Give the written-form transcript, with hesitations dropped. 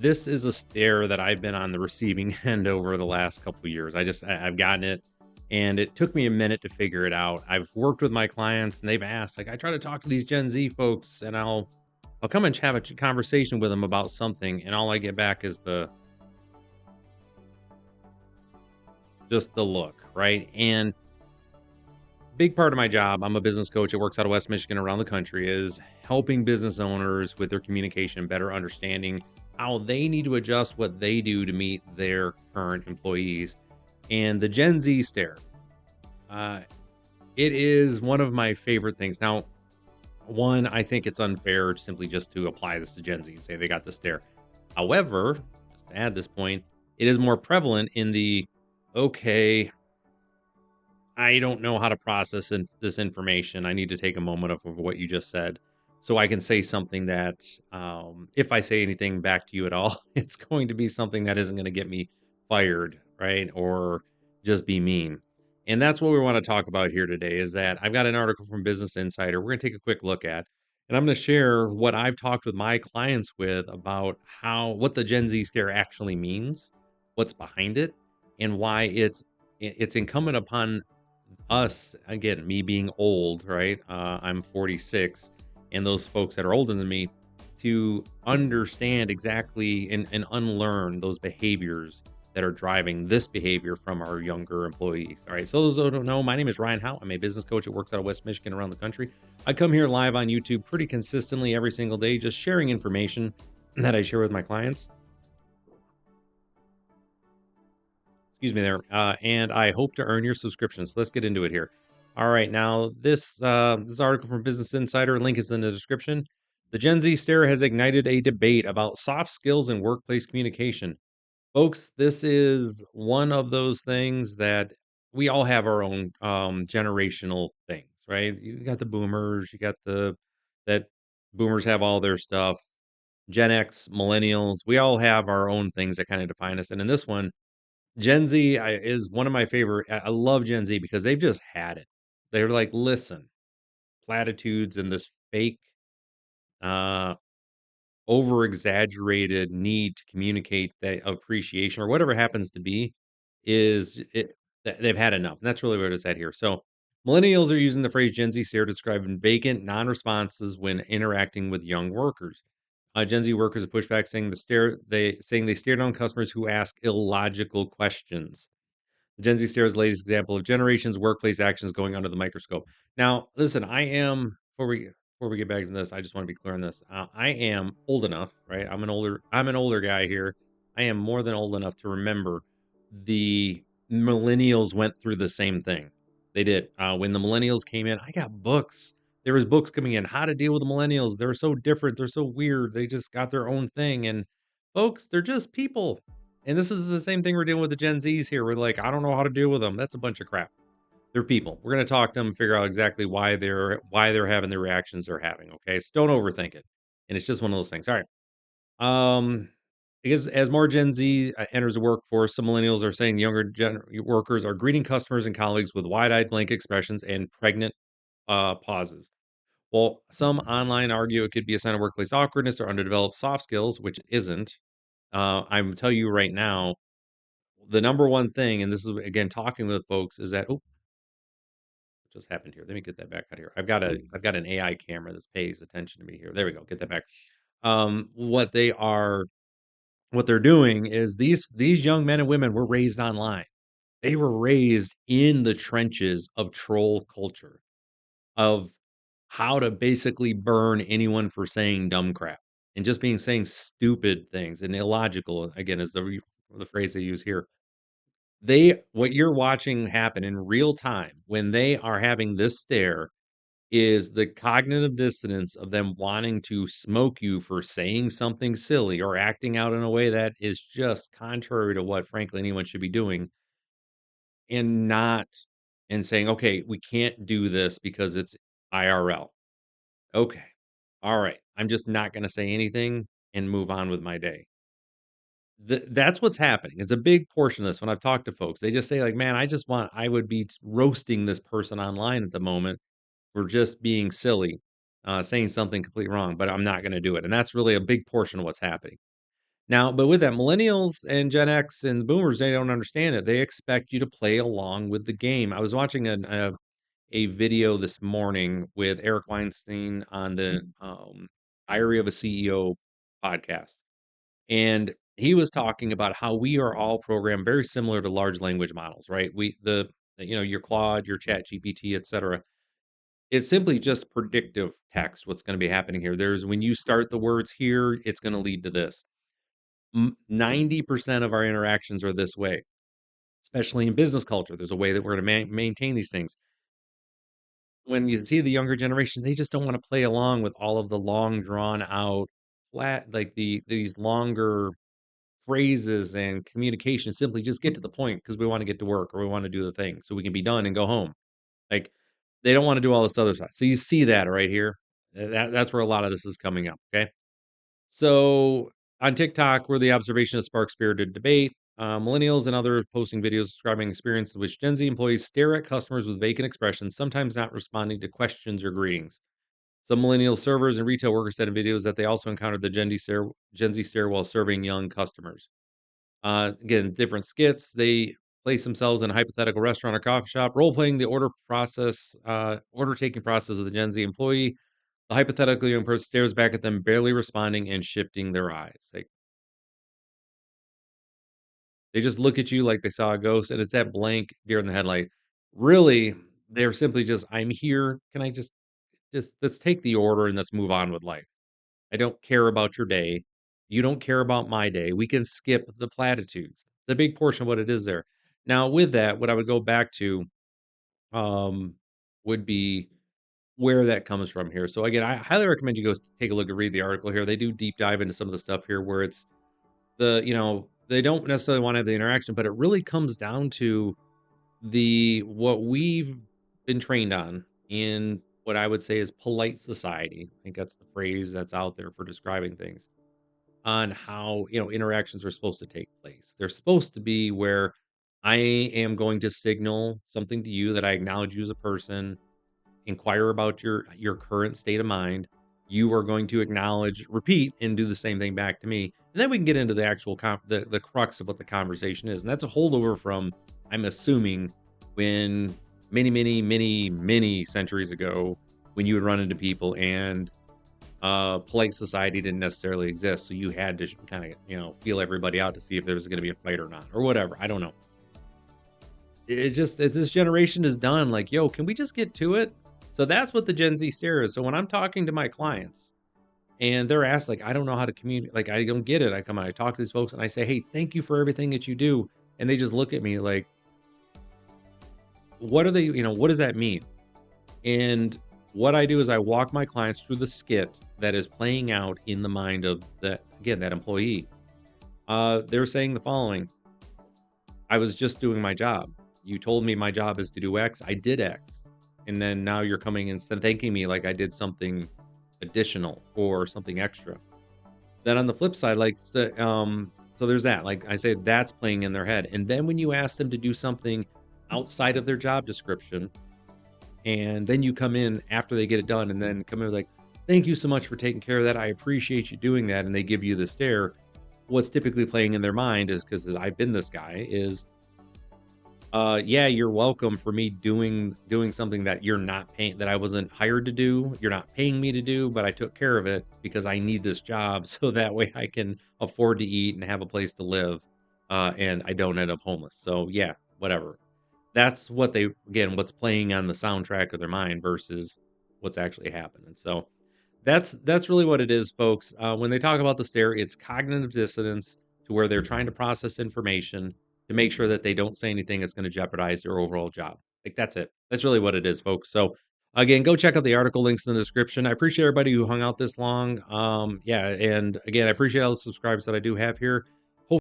This is a stare that I've been on the receiving end over the last couple of years. I've gotten it, and it took me a minute to figure it out. I've worked with my clients, and they've asked, like, I try to talk to these Gen Z folks, and I'll come and have a conversation with them about something, and all I get back is just the look, right? And big part of my job, I'm a business coach that works out of West Michigan around the country, is helping business owners with their communication, better understanding how they need to adjust what they do to meet their current employees. And the Gen Z stare, uh, it is one of my favorite things. Now, one, I think it's unfair simply just to apply this to Gen Z and say they got the stare. However, just to add this point, it is more prevalent in the okay, I don't know how to process this information. I need to take a moment of what you just said so I can say something that, if I say anything back to you at all, it's going to be something that isn't going to get me fired, right? Or just be mean. And that's what we want to talk about here today is that I've got an article from Business Insider we're going to take a quick look at. And I'm going to share what I've talked with my clients with about what the Gen Z stare actually means, what's behind it, and why it's incumbent upon us, again, me being old, right? I'm 46, and those folks that are older than me to understand exactly and unlearn those behaviors that are driving this behavior from our younger employees. All right. So those who don't know, my name is Ryan Howe. I'm a business coach that works out of West Michigan around the country. I come here live on YouTube pretty consistently every single day, just sharing information that I share with my clients. Excuse me there, and I hope to earn your subscription. So let's get into it here. All right, now this article from Business Insider, link is in the description. The Gen Z stare has ignited a debate about soft skills and workplace communication. Folks, this is one of those things that we all have our own generational things, right? You got the boomers, you got the that boomers have all their stuff. Gen X, millennials, we all have our own things that kind of define us. And in this one, Gen Z is one of my favorite. I love Gen Z because they've just had it. They're like, listen, platitudes and this fake, uh, over exaggerated need to communicate that appreciation or whatever happens to be is it, they've had enough. And that's really what it's at here. So, millennials are using the phrase Gen Z stare to describe vacant non responses when interacting with young workers. Gen Z workers have pushed back saying they stare down customers who ask illogical questions. Gen Z Stare's latest example of generations workplace actions going under the microscope. Now, listen, before we get back to this, I just want to be clear on this. I am old enough, right? I'm an older guy here. I am more than old enough to remember the millennials went through the same thing. They did. When the millennials came in, I got books. There was books coming in, how to deal with the millennials. They're so different. They're so weird. They just got their own thing. And folks, they're just people. And this is the same thing we're dealing with the Gen Zs here. We're like, I don't know how to deal with them. That's a bunch of crap. They're people. We're going to talk to them, figure out exactly why they're having the reactions they're having. Okay, so don't overthink it. And it's just one of those things. All right. Because as more Gen Z enters the workforce, some millennials are saying workers are greeting customers and colleagues with wide-eyed blank expressions and pregnant pauses. Well, some online argue it could be a sign of workplace awkwardness or underdeveloped soft skills, which it isn't. I'm tell you right now, the number one thing, and this is again talking with folks, is that what just happened here? Let me get that back out here. I've got an AI camera that pays attention to me here. There we go. Get that back. What they're doing is these young men and women were raised online. They were raised in the trenches of troll culture, of how to basically burn anyone for saying dumb crap and just being saying stupid things and illogical. Again, is the phrase they use here. What you're watching happen in real time when they are having this stare is the cognitive dissonance of them wanting to smoke you for saying something silly or acting out in a way that is just contrary to what, frankly, anyone should be doing, and not and saying, "Okay, we can't do this because it's IRL." Okay. All right. I'm just not gonna say anything and move on with my day. That's what's happening. It's a big portion of this when I've talked to folks. They just say like, "Man, I would be roasting this person online at the moment for just being silly, saying something completely wrong, but I'm not gonna do it." And that's really a big portion of what's happening. Now, but with that, millennials and Gen X and boomers, they don't understand it. They expect you to play along with the game. I was watching a video this morning with Eric Weinstein on the Diary of a CEO podcast. And he was talking about how we are all programmed very similar to large language models, right? Your Claude, your Chat GPT, et cetera. It's simply just predictive text. What's going to be happening here? There's when you start the words here, it's going to lead to this. 90% of our interactions are this way, especially in business culture. There's a way that we're going to maintain these things. When you see the younger generation, they just don't want to play along with all of the long drawn out flat like these longer phrases and communication. Simply just get to the point because we want to get to work or we want to do the thing so we can be done and go home. Like they don't want to do all this other stuff. So you see that right here. That's where a lot of this is coming up. Okay. So on TikTok, where the observation has sparked spirited debate, millennials and others posting videos describing experiences in which Gen Z employees stare at customers with vacant expressions, sometimes not responding to questions or greetings. Some millennial servers and retail workers said in videos that they also encountered the Gen Z stare while serving young customers. Again, different skits. They place themselves in a hypothetical restaurant or coffee shop, role playing the order taking process of the Gen Z employee. The hypothetical young person stares back at them, barely responding and shifting their eyes. Like they just look at you like they saw a ghost, and it's that blank deer in the headlight. Really, they're simply just, I'm here. Can I just let's take the order and let's move on with life. I don't care about your day. You don't care about my day. We can skip the platitudes. The big portion of what it is there. Now, with that, what I would go back to um, would be where that comes from here. So again, I highly recommend you go take a look and read the article here. They do deep dive into some of the stuff here where it's they don't necessarily want to have the interaction, but it really comes down to the what we've been trained on in what I would say is polite society. I think that's the phrase that's out there for describing things on how, interactions are supposed to take place. They're supposed to be where I am going to signal something to you that I acknowledge you as a person, inquire about your current state of mind. You are going to acknowledge, repeat, and do the same thing back to me. And then we can get into the actual the crux of what the conversation is. And that's a holdover from, I'm assuming, when many centuries ago, when you would run into people and polite society didn't necessarily exist. So you had to kind of, feel everybody out to see if there was going to be a fight or not, or whatever. I don't know. This generation is done. Like, yo, can we just get to it? So that's what the Gen Z stare is. So when I'm talking to my clients and they're asked, like, I don't know how to communicate, like, I don't get it. I come and I talk to these folks and I say, hey, thank you for everything that you do. And they just look at me like, what are they, what does that mean? And what I do is I walk my clients through the skit that is playing out in the mind of that employee. They're saying the following: I was just doing my job. You told me my job is to do X. I did X. And then now you're coming and thanking me like I did something additional or something extra. Then on the flip side, so there's that. Like I say, that's playing in their head. And then when you ask them to do something outside of their job description, and then you come in after they get it done and then come in like, thank you so much for taking care of that. I appreciate you doing that. And they give you the stare. What's typically playing in their mind is, because I've been this guy, is yeah, you're welcome for me doing something that you're not paying, that I wasn't hired to do. You're not paying me to do, but I took care of it because I need this job so that way I can afford to eat and have a place to live, and I don't end up homeless. So yeah, whatever. That's what's playing on the soundtrack of their mind versus what's actually happening. So that's really what it is, folks. When they talk about the stare, it's cognitive dissonance, to where they're trying to process information to make sure that they don't say anything that's going to jeopardize their overall job. Like that's it. That's really what it is, folks. So again, go check out the article, links in the description. I appreciate everybody who hung out this long. Yeah, and again, I appreciate all the subscribers that I do have here.